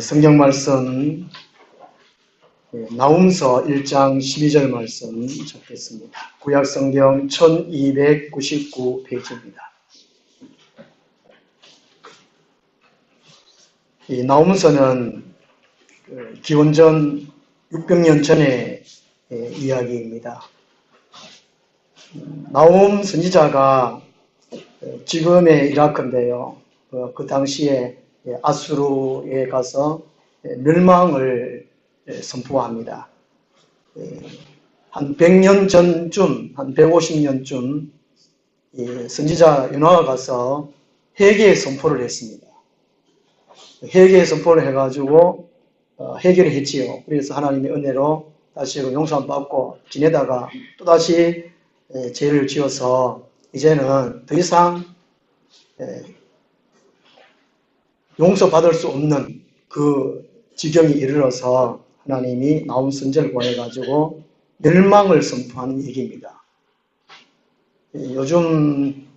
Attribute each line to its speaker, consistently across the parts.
Speaker 1: 성경 말씀 나훔서 1장 12절 말씀 찾겠습니다. 구약 성경 1299 페이지입니다. 이 나훔서는 기원전 600년 전의 이야기입니다. 나훔 선지자가 지금의 이라크인데요. 그 당시에 아수르에 가서 멸망을 선포합니다. 한 100년 전쯤, 한 150년쯤 선지자 요나가 가서 회개의 선포를 했습니다. 회개의 선포를 해가지고 회개를 했지요. 그래서 하나님의 은혜로 다시 용서함 받고 지내다가 또다시 죄를 지어서 이제는 더 이상 용서받을 수 없는 그 지경에 이르러서 하나님이 나훔 선지자를 보내가지고 멸망을 선포하는 얘기입니다. 요즘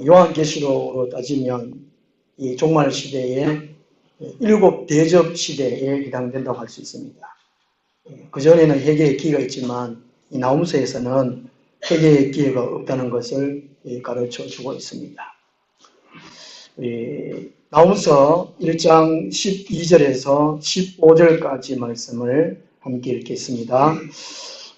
Speaker 1: 요한계시록으로 따지면 이 종말 시대에 7 대접 시대에 해당된다고 할 수 있습니다. 그전에는 회개의 기회가 있지만 이 나훔서에서는 회개의 기회가 없다는 것을 가르쳐 주고 있습니다. 나훔서 1장 12절에서 15절까지 말씀을 함께 읽겠습니다.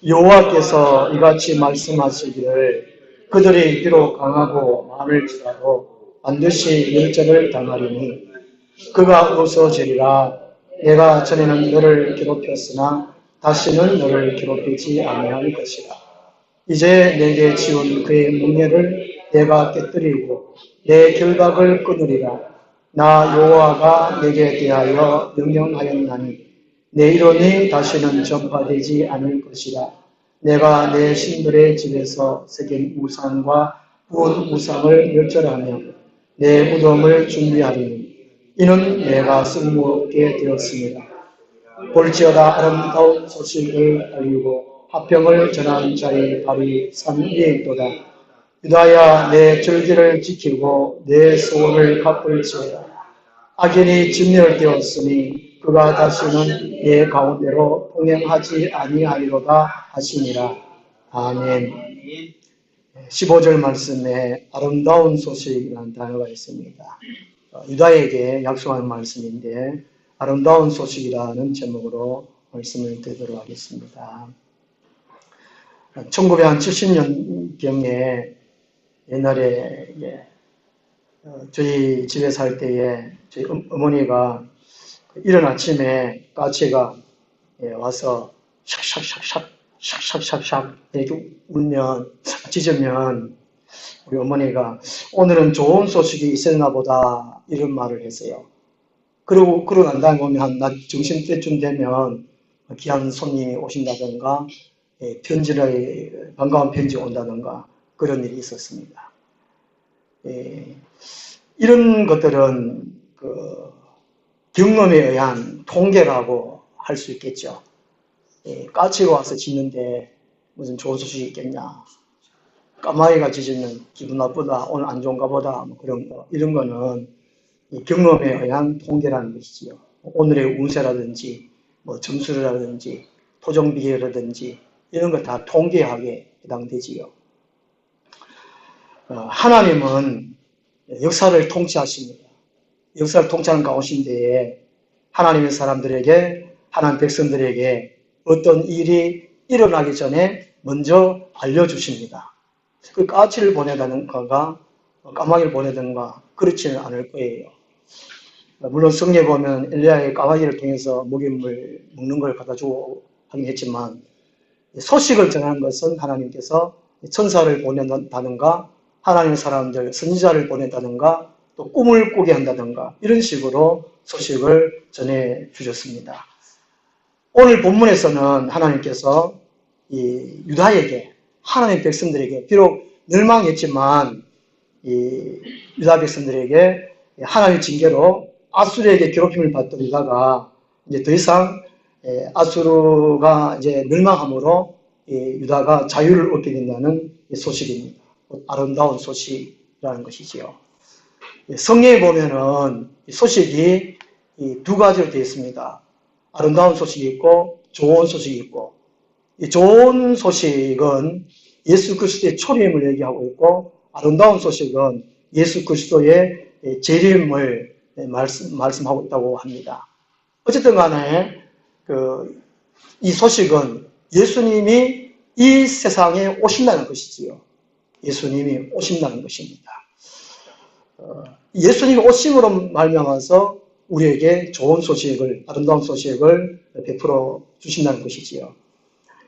Speaker 1: 여호와께서 이같이 말씀하시기를 그들이 비록 강하고 많을지라도 반드시 멸절을 당하리니 그가 웃어지리라. 내가 전에는 너를 괴롭혔으나 다시는 너를 괴롭히지 아니할 것이라. 이제 내게 지은 그의 뭉예를 내가 깨뜨리고 내 결박을 끊으리라. 나 여호와가 내게 대하여 명령하였나니 내 이론이 다시는 전파되지 않을 것이라. 내가 내 신들의 집에서 새긴 우상과 구운 우상을 멸절하며 내 무덤을 준비하리니 이는 내가 쓸모없게 되었습니다. 볼지어다 아름다운 소식을 알리고 화평을 전한 자의 발이 산 위에 있도다. 유다야 내 절기를 지키고 내 소원을 갚을지어다. 악인이 진멸되었으니 그가 다시는 내 가운데로 통행하지 아니하리로다 하시니라. 아멘. 15절 말씀에 아름다운 소식이라는 단어가 있습니다. 유다에게 약속한 말씀인데 아름다운 소식이라는 제목으로 말씀을 드리도록 하겠습니다. 1970년경에 옛날에 저희 집에 살 때에 저희 어머니가 이른 아침에 까치가 와서 샥샥샥샥 이렇게 울면 짖으면 우리 어머니가 오늘은 좋은 소식이 있었나 보다 이런 말을 했어요. 그러고 난 다음에 보면 한 낮 점심때쯤 되면 귀한 손님이 오신다든가 반가운 편지 온다든가 그런 일이 있었습니다. 이런 것들은 경험에 의한 통계라고 할 수 있겠죠. 까치가 와서 짖는데 무슨 좋은 소식이 있겠냐. 까마귀가 짖으면 기분 나쁘다, 오늘 안 좋은가 보다, 그런 거. 이런 거는 경험에 의한 통계라는 것이지요. 오늘의 운세라든지, 점수라든지, 토종비계라든지, 이런 거 다 통계학에 해당되지요. 하나님은 역사를 통치하십니다. 역사를 통치하는 가운데에 하나님의 사람들에게, 하나님 백성들에게 어떤 일이 일어나기 전에 먼저 알려주십니다. 그 까치를 보내다는가, 까마귀를 보내든가 그렇지는 않을 거예요. 물론 성경에 보면 엘리야의 까마귀를 통해서 먹이물 먹는 걸 갖다 주고 하긴 했지만 소식을 전하는 것은 하나님께서 천사를 보낸다든가 하나님의 사람들, 선지자를 보낸다든가 또 꿈을 꾸게 한다든가 이런 식으로 소식을 전해 주셨습니다. 오늘 본문에서는 하나님께서 이 유다에게, 하나님의 백성들에게 비록 멸망했지만 이 유다 백성들에게 하나님의 징계로 아수르에게 괴롭힘을 받던 유다가 이제 더 이상 아수르가 이제 멸망함으로 유다가 자유를 얻게 된다는 소식입니다. 아름다운 소식이라는 것이지요. 성경에 보면은 소식이 이 두 가지로 되어 있습니다. 아름다운 소식이 있고 좋은 소식이 있고, 이 좋은 소식은 예수 그리스도의 초림을 얘기하고 있고, 아름다운 소식은 예수 그리스도의 재림을 말씀하고 있다고 합니다. 어쨌든 간에 이 소식은 예수님이 이 세상에 오신다는 것이지요. 예수님이 오신다는 것입니다. 예수님이 오심으로 말미암아서 우리에게 좋은 소식을, 아름다운 소식을 베풀어 주신다는 것이지요.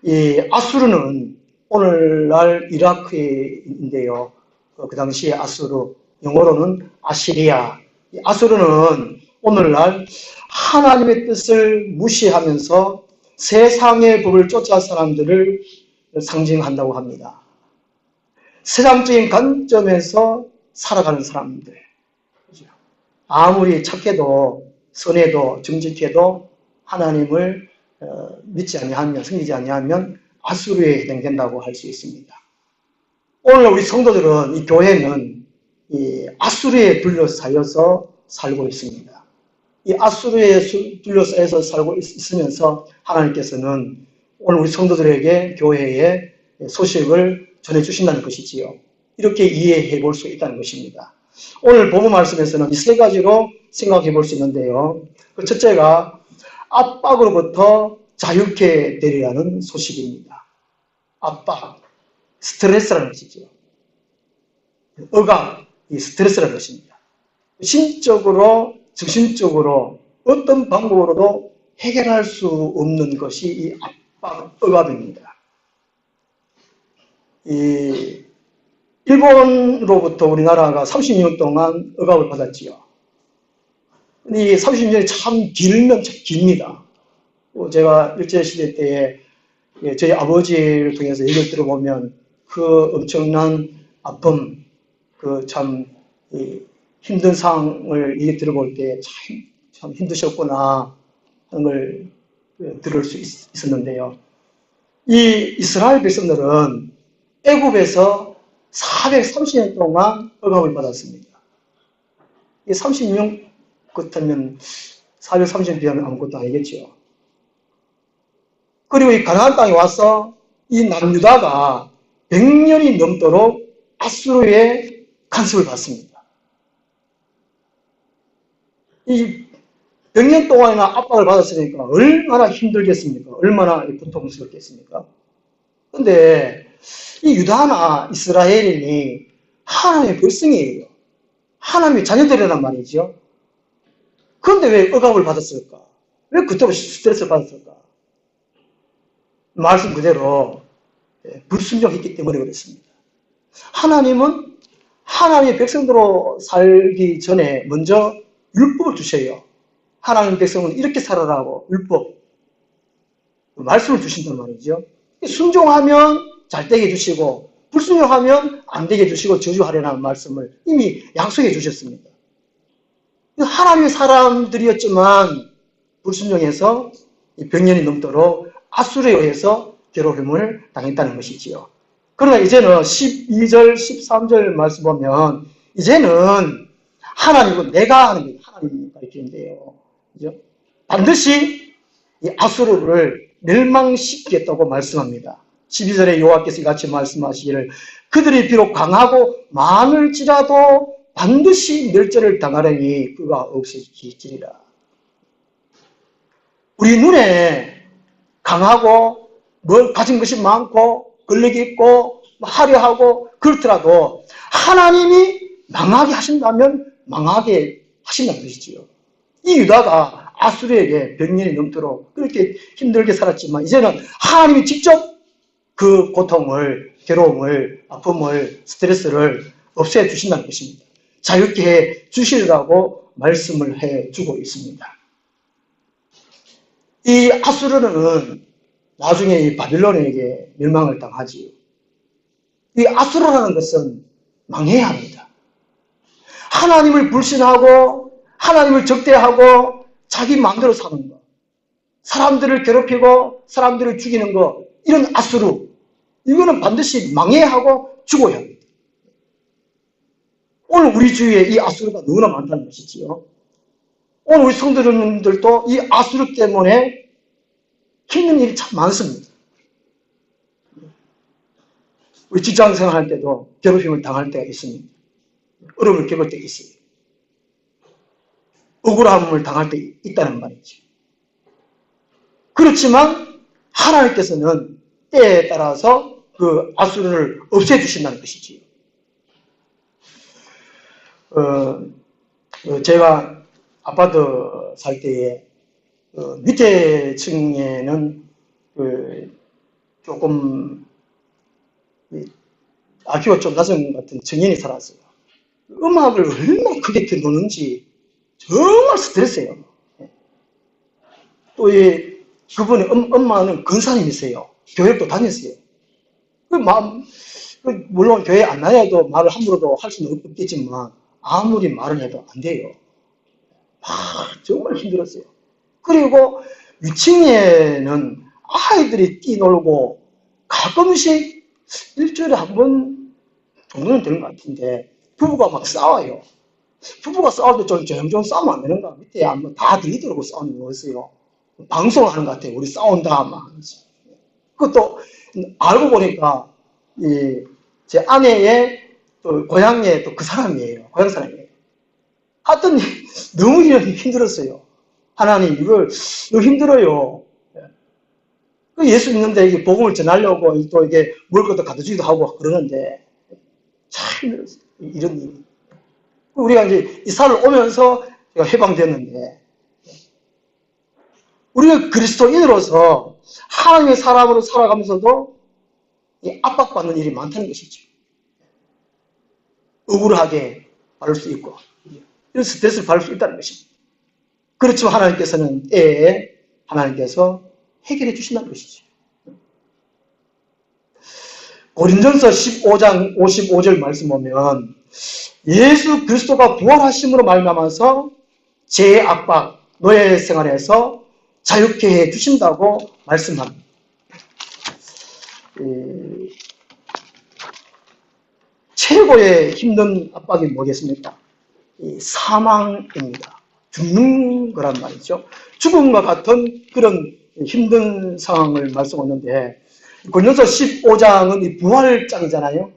Speaker 1: 이 아수르는 오늘날 이라크인데요. 그 당시에 아수르, 영어로는 아시리아. 이 아수르는 오늘날 하나님의 뜻을 무시하면서 세상의 법을 쫓아 사람들을 상징한다고 합니다. 세상적인 관점에서 살아가는 사람들. 아무리 착해도 선해도 정직해도 하나님을 믿지 아니하면, 섬기지 아니하면 아수르에 해당된다고 할 수 있습니다. 오늘 우리 성도들은, 이 교회는 이 아수르에 둘러싸여서 살고 있습니다. 이 아수르에 둘러싸여서 살고 있으면서 하나님께서는 오늘 우리 성도들에게 교회의 소식을 전해주신다는 것이지요. 이렇게 이해해 볼 수 있다는 것입니다. 오늘 본문 말씀에서는 이 세 가지로 생각해 볼 수 있는데요. 그 첫째가 압박으로부터 자유케 되리라는 소식입니다. 압박, 스트레스라는 것이죠. 억압, 이 스트레스라는 것입니다. 심적으로, 정신적으로 어떤 방법으로도 해결할 수 없는 것이 이 압박, 억압입니다. 이 일본으로부터 우리나라가 30년 동안 억압을 받았지요. 이 30년이 참 길면 참 깁니다. 제가 일제시대 때에 저희 아버지를 통해서 얘기를 들어보면 그 엄청난 아픔, 그 참 힘든 상황을 얘기 들어볼 때 참 힘드셨구나 하는 걸 들을 수 있었는데요. 이 이스라엘 백성들은 애굽에서 430년 동안 억압을 받았습니다. 이 30년 그렇다면 430년 비하면 아무것도 아니겠죠. 그리고 이 가나안 땅에 와서 이 남유다가 100년이 넘도록 아수르의 간섭을 받습니다. 이 100년 동안이나 압박을 받았으니까 얼마나 힘들겠습니까? 얼마나 고통스럽겠습니까? 그런데 이 유다나 이스라엘인이 하나님의 백성이에요. 하나님의 자녀들이란 말이죠. 그런데 왜 억압을 받았을까? 왜 그토록 스트레스를 받았을까? 말씀 그대로 불순종했기 때문에 그렇습니다. 하나님은 하나님의 백성으로 살기 전에 먼저 율법을 주셔요. 하나님의 백성은 이렇게 살아라고 율법, 말씀을 주신단 말이죠. 순종하면 잘 되게 해주시고 불순종하면 안 되게 해주시고 저주하려는 말씀을 이미 약속해 주셨습니다. 하나님의 사람들이었지만 불순종해서 100년이 넘도록 아수르에 의해서 괴롭힘을 당했다는 것이지요. 그러나 이제는 12절, 13절 말씀 보면 이제는 하나님은 내가 하는 게 하나님이니까 이렇게 있는데요. 그죠? 반드시 이 아수르를 멸망시키겠다고 말씀합니다. 12절에 여호와께서 같이 말씀하시기를 그들이 비록 강하고 많을지라도 반드시 멸절을 당하려니 그가 없어지리라. 우리 눈에 강하고 뭘 가진 것이 많고 권력이 있고 화려하고 그렇더라도 하나님이 망하게 하신다면 망하게 하신다는 것이지요. 이 유다가 아수르에게 100년이 넘도록 그렇게 힘들게 살았지만 이제는 하나님이 직접 그 고통을, 괴로움을, 아픔을, 스트레스를 없애 주신다는 것입니다. 자유케 해 주시리라고 말씀을 해 주고 있습니다. 이 아수르는 나중에 이 바빌론에게 멸망을 당하지요. 이 아수르라는 것은 망해야 합니다. 하나님을 불신하고 하나님을 적대하고 자기 마음대로 사는 것, 사람들을 괴롭히고 사람들을 죽이는 것, 이런 아수르, 이거는 반드시 망해야 하고 죽어야 합니다. 오늘 우리 주위에 이 아수르가 너무나 많다는 것이지요. 오늘 우리 성도님들도 이 아수르 때문에 힘든 일이 참 많습니다. 우리 직장 생활할 때도 괴롭힘을 당할 때가 있습니다. 어려움을 겪을 때가 있어요. 억울함을 당할 때 있다는 말이죠. 그렇지만 하나님께서는 때에 따라서 그 아수르를 없애주신다는 것이지요. 제가 아파트 살 때에 밑에 층에는 조금 IQ가 좀 낮은 것 같은 증인이 살았어요. 음악을 얼마나 크게 틀어놓는지 정말 스트레스예요. 또 그분의 엄마는 근사님이세요. 교회도 다녔어요. 물론 교회 안 다녀도 말을 함부로도 할 수는 없겠지만 아무리 말을 해도 안 돼요. 정말 힘들었어요. 그리고 위층에는 아이들이 뛰놀고 가끔씩 일주일에 한 번 정도는 되는 것 같은데 부부가 막 싸워요. 부부가 싸울 때 좀 조용조용 싸우면 안 되는가? 밑에 한번 다 들리더라고 싸우는 거였어요. 방송을 하는 것 같아요. 우리 싸운다 막. 그것도 알고 보니까 제 아내의 또 고향의 또 그 사람이에요. 고향 사람이에요. 하여튼 너무 힘들었어요. 하나님 이거 힘들어요. 예수 믿는데 이게 복음을 전하려고 또 이게 먹을 것도 갖다 주기도 하고 그러는데 참 힘들었어요. 이런 일이. 우리가 이제 이사를 오면서 제가 해방됐는데 우리가 그리스도인으로서 하나님의 사람으로 살아가면서도 압박받는 일이 많다는 것이죠. 억울하게 받을 수 있고 이런 스트레스를 받을 수 있다는 것입니다. 그렇지만 하나님께서는 때에 하나님께서 해결해 주신다는 것이죠. 고린전서 15장 55절 말씀 보면 예수 그리스도가 부활하심으로 말미암아서 죄의 압박, 노예 생활에서 자유케 해 주신다고 말씀합니다. 최고의 힘든 압박이 뭐겠습니까? 사망입니다. 죽는 거란 말이죠. 죽음과 같은 그런 힘든 상황을 말씀하는데 고린도서 15장은 이 부활장이잖아요.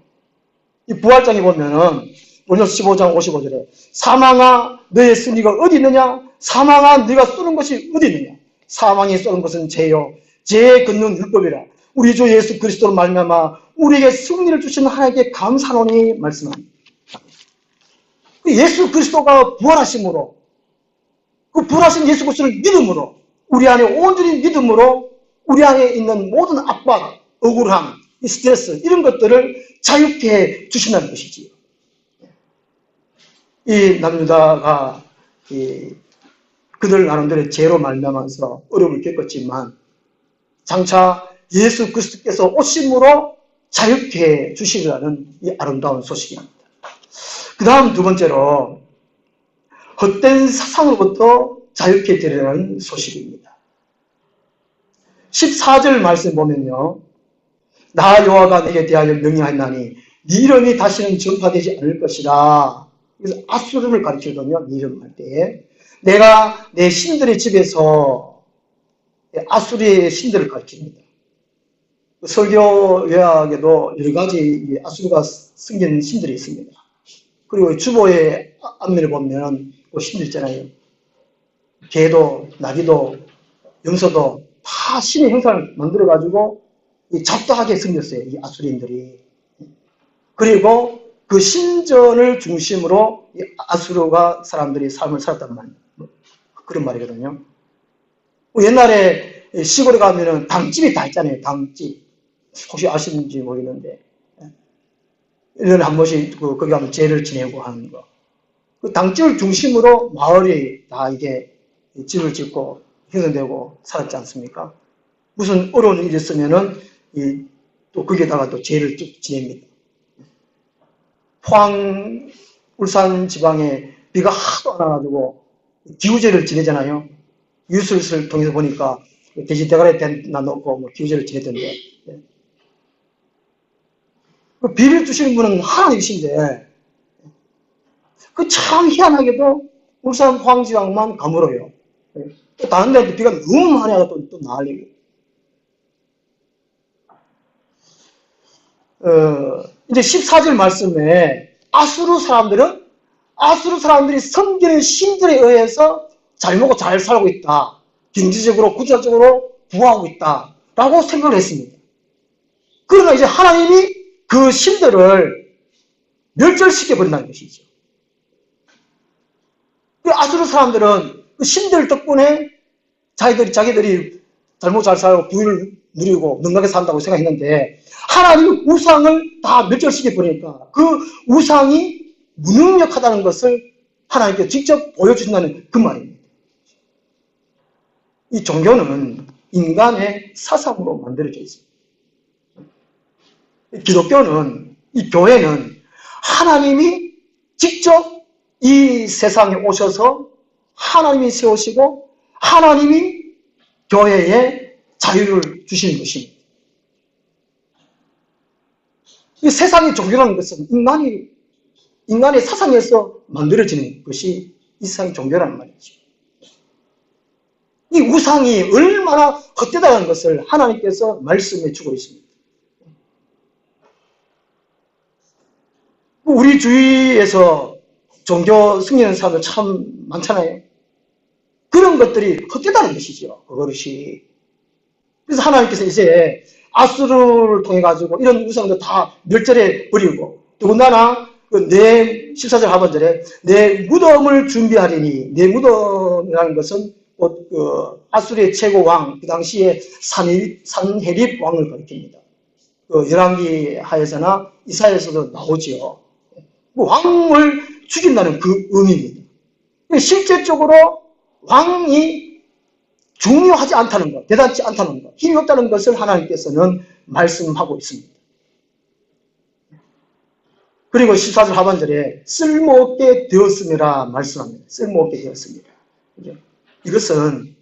Speaker 1: 이 부활장에 보면은 고린도서 15장 55절에 사망아 너의 승리가 어디 있느냐? 사망아 네가 쏘는 것이 어디 있느냐? 사망이 쏘는 것은 죄요 죄에 걷는 율법이라. 우리 주 예수 그리스도로 말미암아 우리에게 승리를 주시는 하나님께 감사하노니 말씀합니다. 예수 그리스도가 부활하심으로 그 부활하신 예수 그리스도를 믿음으로 우리 안에 온전히 믿음으로 우리 안에 있는 모든 압박, 억울함, 스트레스 이런 것들을 자유케 해 주신다는 것이지요. 이 남유다가 그들 나름대로 죄로 말미암아서 어려움을 겪었지만 장차 예수 그리스도께서 오심으로 자유케 해 주시리라는 이 아름다운 소식입니다. 그 다음 두 번째로 헛된 사상으로부터 자유케 되려는 소식입니다. 14절 말씀 보면요. 나 여호와가 내게 대하여 명령하였나니 네 이름이 다시는 전파되지 않을 것이라. 그래서 아수르를 가르치거든요. 네 이름 할 때. 내가 내 신들의 집에서 아수르의 신들을 가르칩니다. 설교 요약에도 여러 가지 아수르가 숨긴 신들이 있습니다. 그리고 주보의 앞면에 보면 그 신들 있잖아요. 개도, 나귀도, 염소도 다 신의 형상을 만들어가지고 잡다하게 생겼어요. 이 아수리인들이. 그리고 그 신전을 중심으로 아수르가 사람들이 삶을 살았단 말이에요. 그런 말이거든요. 옛날에 시골에 가면은 당집이 다 있잖아요. 당집. 혹시 아시는지 모르겠는데. 1년에 한 번씩 거기 가면 제를 지내고 하는 거. 그 당집을 중심으로 마을이 다 이게 집을 짓고 형성되고 살았지 않습니까? 무슨 어려운 일이 있으면은 또 거기에다가 또 제를 지냅니다. 포항, 울산 지방에 비가 하도 안 와가지고 기우제를 지내잖아요. 뉴스를 통해서 보니까 돼지 대가리에 놔놓고 기우제를 지내던데. 그 비를 주시는 분은 하나님이신데 그 참 희한하게도 울산 황지왕만 가물어요. 다른 데는 비가 너무 많이 와서 또 난리고. 이제 14절 말씀에 아수르 사람들이 섬기는 신들에 의해서 잘 먹고 잘 살고 있다. 경제적으로, 구조적으로 부하고 있다. 라고 생각을 했습니다. 그러나 이제 하나님이 그 신들을 멸절시켜버린다는 것이죠. 그 아수르 사람들은 그 신들 덕분에 자기들이 잘못 잘 살고 부유를 누리고 넉넉하게 산다고 생각했는데 하나님이 우상을 다 멸절시켜버리니까 그 우상이 무능력하다는 것을 하나님께 직접 보여주신다는 그 말입니다. 이 종교는 인간의 사상으로 만들어져 있습니다. 기독교는, 이 교회는 하나님이 직접 이 세상에 오셔서 하나님이 세우시고 하나님이 교회에 자유를 주시는 것입니다. 이 세상의 종교라는 것은 인간의 사상에서 만들어지는 것이 이 세상의 종교라는 말이죠. 이 우상이 얼마나 헛되다는 것을 하나님께서 말씀해 주고 있습니다. 우리 주위에서 종교 승리하는 사람들 참 많잖아요. 그런 것들이 헛되다는 것이죠. 그것이. 그래서 하나님께서 이제 아수르를 통해 가지고 이런 우상도 다 멸절해 버리고 더군다나 내 14절 하반절에 내 무덤을 준비하리니 내 무덤이라는 것은 아수르의 최고 왕, 그 당시에 산헤립 왕을 가리킵니다. 열왕기 하에서나 이사야에서도 나오지요. 왕을 죽인다는 그 의미입니다. 실제적으로 왕이 중요하지 않다는 것, 대단치 않다는 것, 힘이 없다는 것을 하나님께서는 말씀하고 있습니다. 그리고 14절 하반절에 쓸모없게 되었음이라 말씀합니다. 쓸모없게 되었습니다. 이것은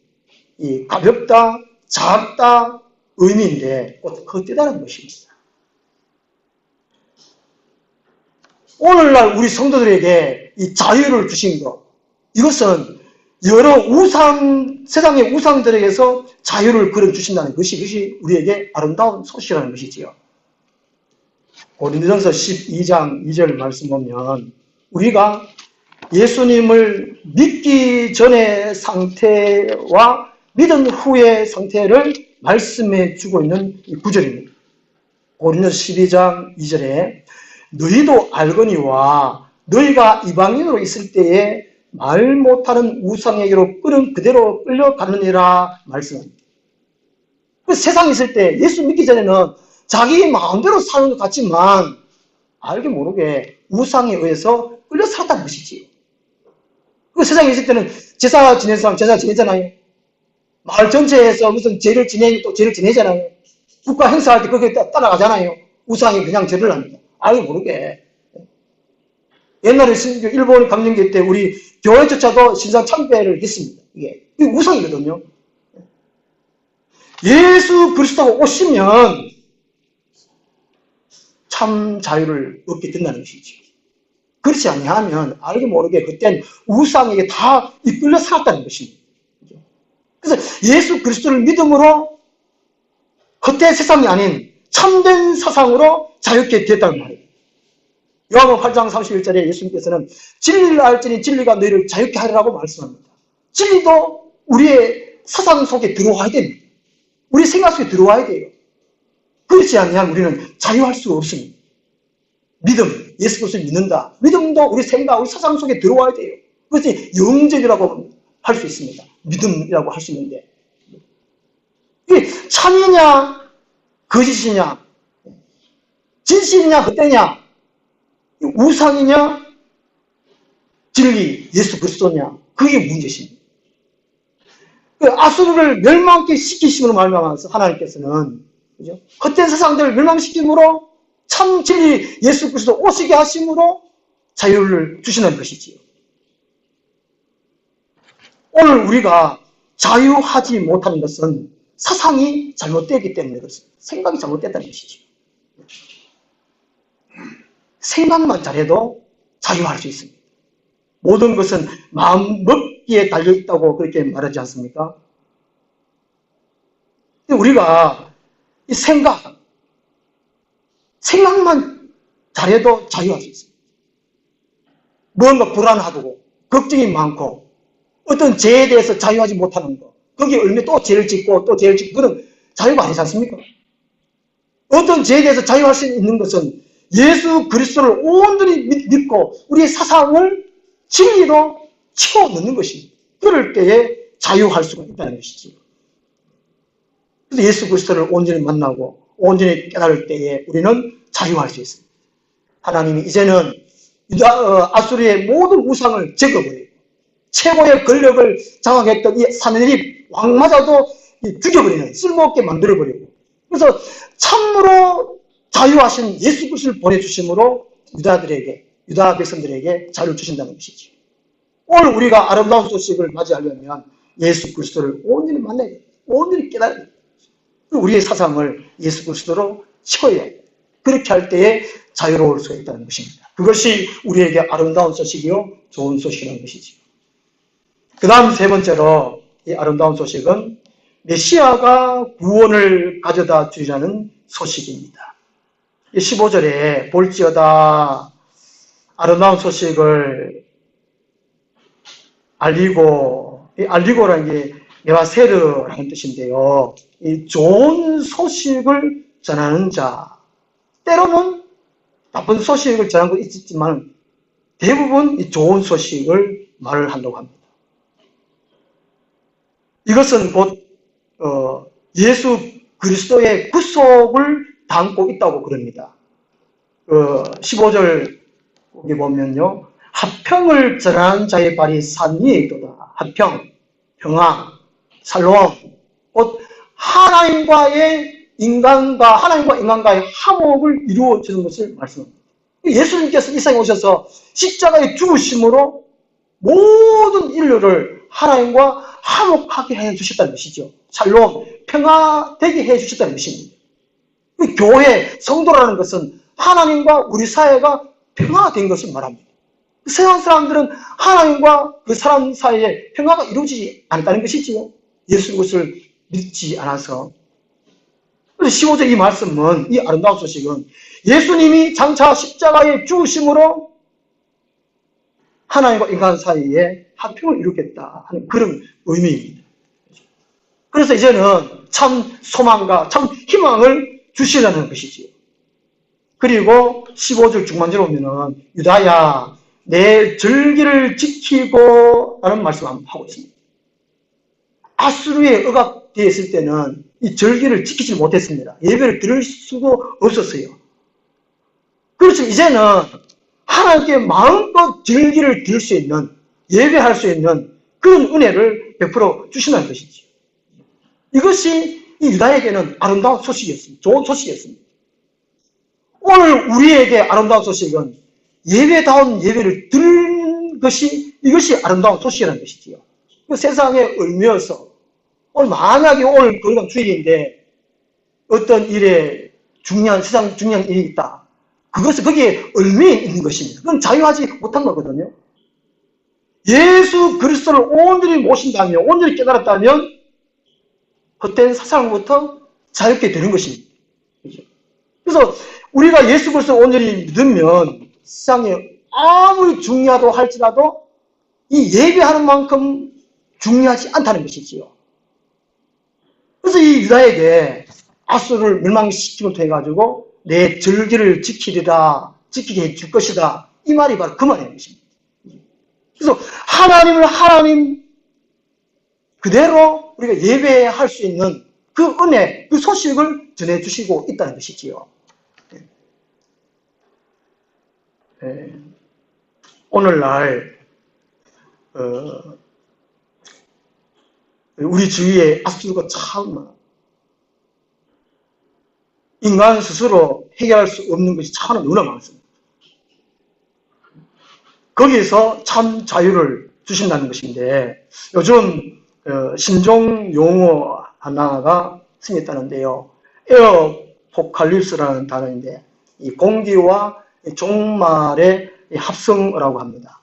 Speaker 1: 이 가볍다, 작다 의미인데 헛되다는 것입니다. 오늘날 우리 성도들에게 이 자유를 주신 것, 이것은 여러 세상의 우상들에게서 자유를 걸어주신다는 것이 우리에게 아름다운 소식이라는 것이지요. 고린도전서 12장 2절 말씀 보면 우리가 예수님을 믿기 전의 상태와 믿은 후의 상태를 말씀해 주고 있는 이 구절입니다. 고린도전서 12장 2절에 너희도 알거니와 너희가 이방인으로 있을 때에 말 못하는 우상에게로 그대로 끌려가느니라 말씀합니다. 그 세상에 있을 때 예수 믿기 전에는 자기 마음대로 사는 것 같지만 알게 모르게 우상에 의해서 끌려 살았다는 것이지. 그 세상에 있을 때는 제사 지내는 사람 제사 지내잖아요. 마을 전체에서 무슨 제를 지내잖아요. 국가 행사할 때 그게 따라가잖아요. 우상이 그냥 절을 합니다. 알게 모르게. 옛날에 일본 강점기 때 우리 교회조차도 신상 참배를 했습니다. 이게 우상이거든요. 예수 그리스도가 오시면 참 자유를 얻게 된다는 것이죠. 그렇지 아니하면 알게 모르게 그때는 우상에게 다 이끌려 살았다는 것입니다. 그래서 예수 그리스도를 믿음으로 헛된 세상이 아닌 참된 사상으로 자유케 되었다는 말이에요. 요한복음 8장 31절에 예수님께서는 진리를 알지니 진리가 너희를 자유케 하리라고 말씀합니다. 진리도 우리의 사상 속에 들어와야 됩니다. 우리 생각 속에 들어와야 돼요. 그렇지 않으면 우리는 자유할 수 없습니다. 믿음, 예수 그리스도를 믿는다. 믿음도 우리 생각, 우리 사상 속에 들어와야 돼요. 그것이 영적이라고 할 수 있습니다. 믿음이라고 할 수 있는데 이게 참이냐 거짓이냐 진실이냐 헛되냐 우상이냐 진리 예수 그리스도냐 그게 문제십니다. 아수르를 멸망케 시키심으로 말미암아서 하나님께서는 그죠? 헛된 세상들을 멸망시킴으로 참 진리 예수 그리스도 오시게 하심으로 자유를 주시는 것이지요. 오늘 우리가 자유하지 못하는 것은 사상이 잘못되기 때문에 그렇습니다. 생각이 잘못됐다는 것이죠. 생각만 잘해도 자유할 수 있습니다. 모든 것은 마음 먹기에 달려있다고 그렇게 말하지 않습니까? 우리가 이 생각만 잘해도 자유할 수 있어요. 뭔가 불안하고 걱정이 많고 어떤 죄에 대해서 자유하지 못하는 거, 거기에 얼마 또 죄를 짓고 또 죄를 짓고, 그건 자유가 아니지 않습니까? 어떤 죄에 대해서 자유할 수 있는 것은 예수 그리스도를 온전히 믿고 우리의 사상을 진리로 치워 넣는 것입니다. 그럴 때에 자유할 수가 있다는 것이죠. 그래서 예수 그리스도를 온전히 만나고 온전히 깨달을 때에 우리는 자유할 수 있습니다. 하나님이 이제는 아수르의 모든 우상을 제거버리고 최고의 권력을 장악했던 이 산헤립 왕마저도 죽여버리는, 쓸모없게 만들어버리고, 그래서 참으로 자유하신 예수 그리스도를 보내주심으로 유다 백성들에게 자유를 주신다는 것이죠. 오늘 우리가 아름다운 소식을 맞이하려면 예수 그리스도를 온전히 만나야 돼요. 온전히 깨달아야 돼요. 우리의 사상을 예수 그리스도로 채워야 해요. 그렇게 할 때에 자유로울 수 있다는 것입니다. 그것이 우리에게 아름다운 소식이요, 좋은 소식이라는 것이죠. 그 다음 세 번째로 이 아름다운 소식은 메시아가 구원을 가져다 주리라는 소식입니다. 15절에 볼지어다 아름다운 소식을 알리고라는 게 메와세르라는 뜻인데요. 이 좋은 소식을 전하는 자, 때로는 나쁜 소식을 전하는 것도 있지만 대부분 이 좋은 소식을 말을 한다고 합니다. 이것은 곧 예수 그리스도의 구속을 담고 있다고 그럽니다. 15절 거기 보면요, 화평을 전하는 자의 발이 산 위에 있도다. 화평, 평화, 살롬, 곧 하나님과 인간과의 화목을 이루어주는 것을 말씀합니다. 예수님께서 이 세상에 오셔서 십자가에 죽으심으로 모든 인류를 하나님과 화목하게 해주셨다는 것이죠. 살롬, 평화되게 해주셨다는 것입니다. 교회, 성도라는 것은 하나님과 우리 사회가 평화된 것을 말합니다. 세상 사람들은 하나님과 그 사람 사이에 평화가 이루어지지 않았다는 것이지요. 예수 그리스도를 믿지 않아서. 그래서 15절 이 말씀은, 이 아름다운 소식은 예수님이 장차 십자가에 죽으심으로 하나님과 인간 사이에 화평을 이루겠다 하는 그런 의미입니다. 그래서 이제는 참 소망과 참 희망을 주시려는 것이지요. 그리고 15절 중반절에 오면은 유다야 내 절기를 지키고 라는 말씀을 하고 있습니다. 아수르에 억압되어 있을 때는 이 절기를 지키지 못했습니다. 예배를 드릴 수도 없었어요. 그렇지만 이제는 하나님께 마음껏 절기를 드릴 수 있는, 예배할 수 있는 그런 은혜를 베풀어 주신다는 것이죠. 이것이 이 유다에게는 아름다운 소식이었습니다. 좋은 소식이었습니다. 오늘 우리에게 아름다운 소식은 예배다운 예배를 드리는 것이, 이것이 아름다운 소식이라는 것이지요. 그 세상에 얽매여서 만약에 오늘 건강 주일인데 어떤 일에 세상 중요한 일이 있다. 그것은 거기에 얽매여 있는 것입니다. 그건 자유하지 못한 거거든요. 예수 그리스도를 온전히 모신다면, 온전히 깨달았다면 헛된 사상으로부터 자유롭게 되는 것입니다. 그래서 우리가 예수 그리스도를 온전히 믿으면 세상에 아무리 중요하다고 할지라도 이 예배하는 만큼 중요하지 않다는 것이지요. 그래서 이 유다에게 아수르를 멸망시킴을 통해 가지고 내 절기를 지키게 해줄 것이다. 이 말이 바로 그 말인 것입니다. 그래서 하나님을 하나님 그대로 우리가 예배할 수 있는 그 은혜, 그 소식을 전해주시고 있다는 것이지요. 오늘날 우리 주위에 아수르가 참 많아. 인간 스스로 해결할 수 없는 것이 참 너무나 많습니다. 거기에서 참 자유를 주신다는 것인데, 요즘 신종 용어 하나가 생겼다는데요. 에어포칼립스라는 단어인데, 이 공기와 종말의 합성어라고 합니다.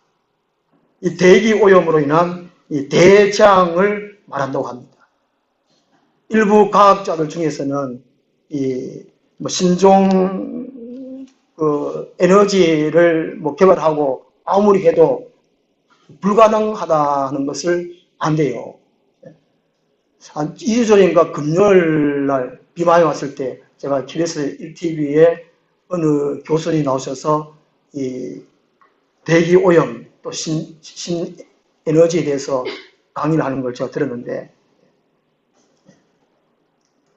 Speaker 1: 이 대기 오염으로 인한 이 대재앙을 말한다고 합니다. 일부 과학자들 중에서는 뭐 신종 에너지를 뭐 개발하고 아무리 해도 불가능하다는 것을 안돼요. 한 2주 전인가 금요일 날 비 많이 왔을 때 제가 KBS 1TV에 어느 교수님이 나오셔서 이 대기 오염 또 신에너지에 대해서 강의를 하는 걸 제가 들었는데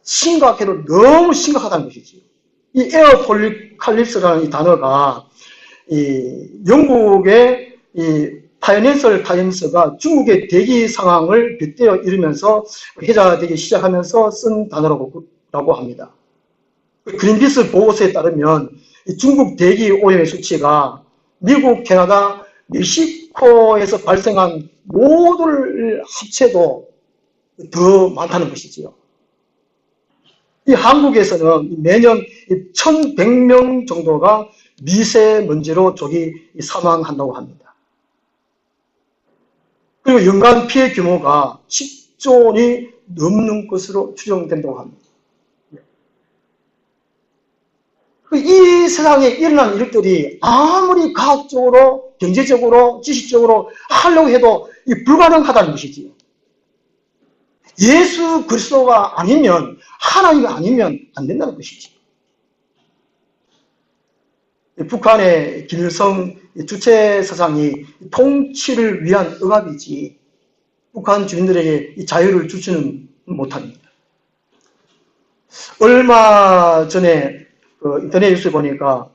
Speaker 1: 심각해도 너무 심각하다는 것이지. 이 에어폴리칼립스라는 이 단어가 이 영국의 이 파이낸셜 타임스가 중국의 대기 상황을 빗대어 이루면서 회자되기 시작하면서 쓴 단어라고 합니다. 그린피스 보고서에 따르면 이 중국 대기 오염의 수치가 미국, 캐나다, 멕시코에서 발생한 모두를 합쳐도 더 많다는 것이지요. 이 한국에서는 매년 1,100명 정도가 미세먼지로 조기 사망한다고 합니다. 그리고 연간 피해 규모가 10조 원이 넘는 것으로 추정된다고 합니다. 이 세상에 일어난 일들이 아무리 과학적으로, 경제적으로, 지식적으로 하려고 해도 불가능하다는 것이지요. 예수 그리스도가 아니면, 하나님이 아니면 안 된다는 것이지. 북한의 김일성 주체 사상이 통치를 위한 억압이지 북한 주민들에게 이 자유를 주지는 못합니다. 얼마 전에 인터넷 뉴스에 보니까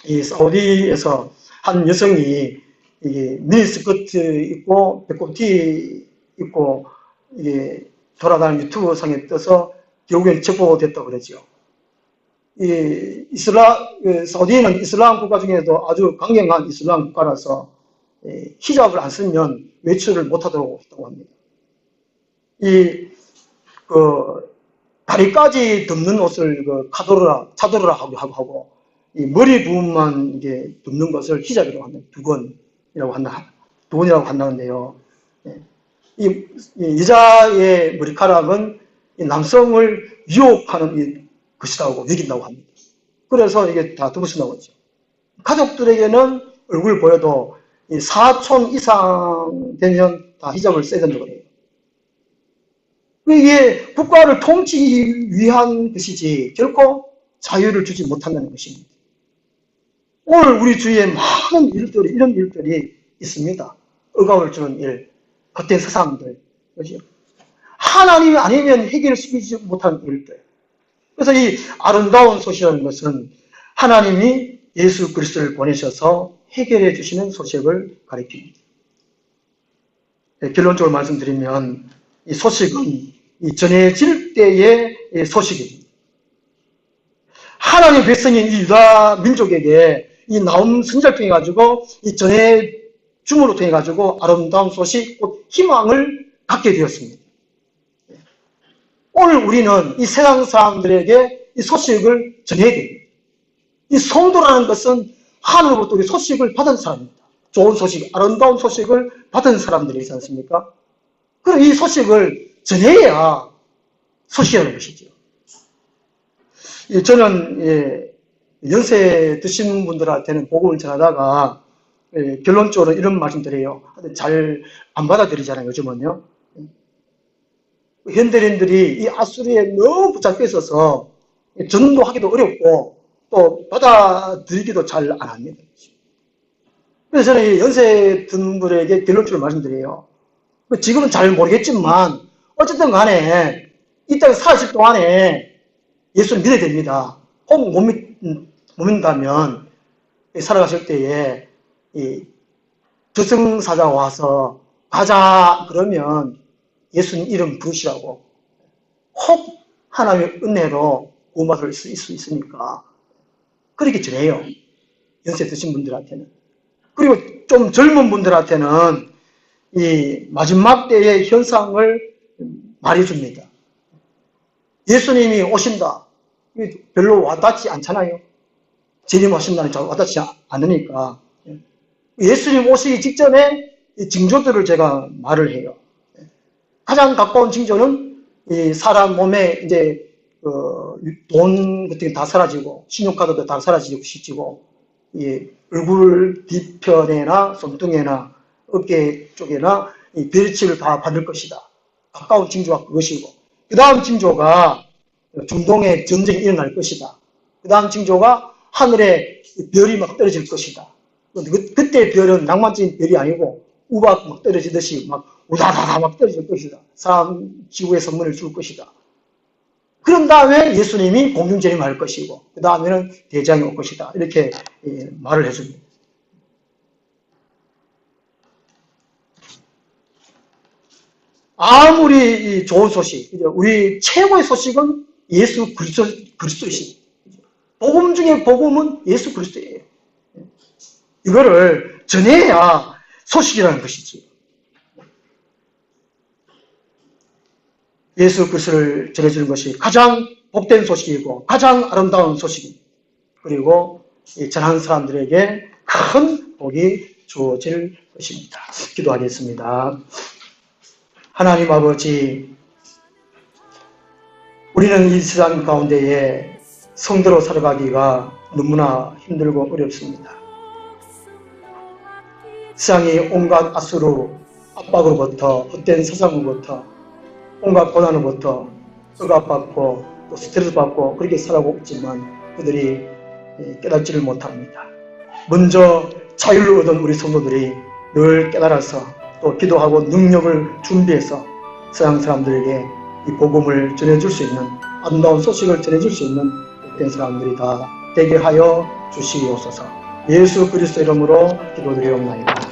Speaker 1: 이 사우디에서 한 여성이 미니스커트 입고 배꼽티 입고 이게 돌아다니는 유튜브 상에 떠서 결국엔 체포됐다고 그러죠. 사우디는 이슬람 국가 중에도 아주 강경한 이슬람 국가라서 히잡을 안 쓰면 외출을 못하도록 했다고 합니다. 다리까지 덮는 옷을 차도르라 하고 이 머리 부분만 이게 덮는 것을 히잡이라고 한다. 두건이라고 한다는데요. 이 여자의 머리카락은 이 남성을 유혹하는 것이라고 여긴다고 합니다. 그래서 이게 다 덮어서 나오죠. 가족들에게는 얼굴 보여도 이 사촌 이상 되면 다 히잡을 써야 된다고 해요. 이게 국가를 통치하기 위한 것이지 결코 자유를 주지 못한다는 것입니다. 오늘 우리 주위에 많은 일들이, 이런 일들이 있습니다. 억압을 주는 일, 헛된 사상들, 그렇죠? 하나님이 아니면 해결시키지 못하는 일들. 그래서 이 아름다운 소식이라는 것은 하나님이 예수 그리스도를 보내셔서 해결해 주시는 소식을 가리킵니다. 결론적으로 말씀드리면 이 소식은 이 전해질 때의 소식입니다. 하나님의 백성인 이 유다 민족에게 이 나움 선지자를 통해 가지고 이 전해 줌으로 통해 가지고 아름다운 소식, 곧 희망을 갖게 되었습니다. 오늘 우리는 이 세상 사람들에게 이 소식을 전해야 됩니다. 이 성도라는 것은 하늘로부터 소식을 받은 사람입니다. 좋은 소식, 아름다운 소식을 받은 사람들이지 않습니까? 그럼 이 소식을 전해야 소식이라는 것이죠. 저는 연세 드신 분들한테는 복음을 전하다가 결론적으로 이런 말씀 드려요. 잘 안 받아들이잖아요, 요즘은요. 현대인들이 이 아수리에 너무 붙잡혀 있어서 전도하기도 어렵고 또 받아들이기도 잘 안 합니다. 그래서 저는 연세 든 분들에게 결론적으로 말씀드려요. 지금은 잘 모르겠지만 어쨌든 간에 이 땅에 살아있을 동안에 예수를 믿어야 됩니다. 혹 못 믿는다면 살아가실 때에 이 저승사자가 와서 가자 그러면 예수님 이름 부르시라고 혹 하나님의 은혜로 구원받을 수 있으니까 그렇게 전해요. 연세 드신 분들한테는. 그리고 좀 젊은 분들한테는 이 마지막 때의 현상을 말해줍니다. 예수님이 오신다. 별로 와닿지 않잖아요. 재림 오신다는 잘 와닿지 않으니까. 예수님 오시기 직전에 이 징조들을 제가 말을 해요. 가장 가까운 징조는 이 사람 몸에 이제 돈 같은 게 다 사라지고 신용카드도 다 사라지고 이 얼굴 뒤편에나 손등에나 어깨 쪽에나 이 별칠을 다 받을 것이다. 가까운 징조가 그것이고, 그 다음 징조가 중동에 전쟁이 일어날 것이다. 그 다음 징조가 하늘에 별이 막 떨어질 것이다. 그때 별은 낭만적인 별이 아니고 우박 막 떨어지듯이 막 우다다다 막 떨어질 것이다. 사람 지구에 선물을 줄 것이다. 그런 다음에 예수님이 공중재림할 것이고, 그 다음에는 대장이 올 것이다. 이렇게 말을 해줍니다. 아무리 좋은 소식, 우리 최고의 소식은 예수 그리스도이십니다. 복음 중에 복음은 예수 그리스도예요. 이거를 전해야 소식이라는 것이지. 예수 그리스도를 전해주는 것이 가장 복된 소식이고 가장 아름다운 소식입니다. 그리고 전하는 사람들에게 큰 복이 주어질 것입니다. 기도하겠습니다. 하나님 아버지, 우리는 이 세상 가운데에 성도로 살아가기가 너무나 힘들고 어렵습니다. 세상이 온갖 압수로 압박으로부터 헛된 세상으로부터 온갖 고난으로부터 억압받고 또 스트레스 받고 그렇게 살아오고 있지만 그들이 깨닫지를 못합니다. 먼저 자유를 얻은 우리 성도들이 늘 깨달아서 또 기도하고 능력을 준비해서 세상 사람들에게 이 복음을 전해줄 수 있는, 아름다운 소식을 전해줄 수 있는 복된 사람들이 다 되게 하여 주시옵소서. 예수 그리스도 이름으로 기도드리옵나이다.